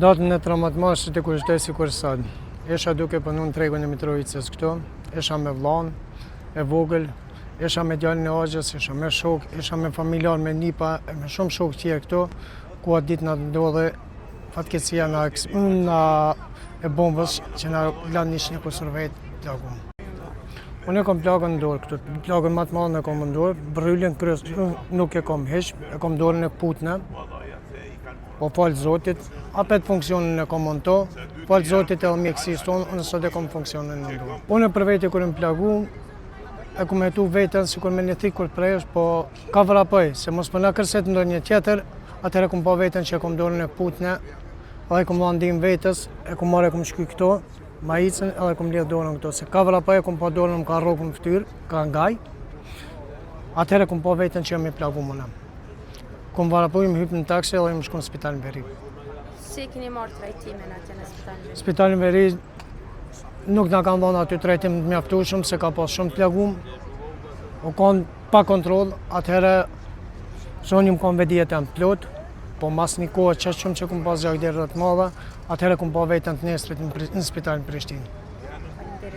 Datën e 13 marsit e kur shtoj si kur sot. Isha duke punu në tregun e Mitrovicës këtu, isha me vllain e vogël, isha me djalin e Axhës, isha me shok, isha me familjar, me nipa, me shumë shok tjerë këtu, ku atë ditë na ndodhe fatkeqësia e bombës që na lan një kusur vetë plagun. Unë e kom plagën në dorë këtu, plagën më të madhe e kom në dorë, bryllin kryes nuk e kom hiç, e kom dorën e putna. Po falë Zotit, apet funksionin e kom në to, falë Zotit edhe mjekësisë tonë, unë sot e kom funksionin në dorë. Unë për veti kur më plagu, e kom jetu vetën si kur me një thikë kur presh, po ka vrapoj, se mos për në kërset ndonjë tjetër, atëherë kom pa vetën që e kom dorën e putna, edhe kom landim vetës, e kom marrë e kom shky këto, majicën edhe kom lidh dorën këto, se ka vrapoj e kom pa dorën më ka rrokë në ftyrë, ka ngaj, atëherë kom pa vetën që jam i plagu mëna. Kom varapuj më hypë në taksi edhe më shku në Spitalin Veri. Si keni marrë trajtimin atje në Spitalin Veri? Spitalin Veri nuk na kanë dhënë aty trajtim të mjaftueshëm se ka pas shumë plagum. U kanë pa kontroll, atëherë zoni më kanë vedijet janë plot, po mas një kohë që shumë që kom pas gjakë deri të madhe, atëherë kom pa vetën të nesrit në Spitalin Prishtinë.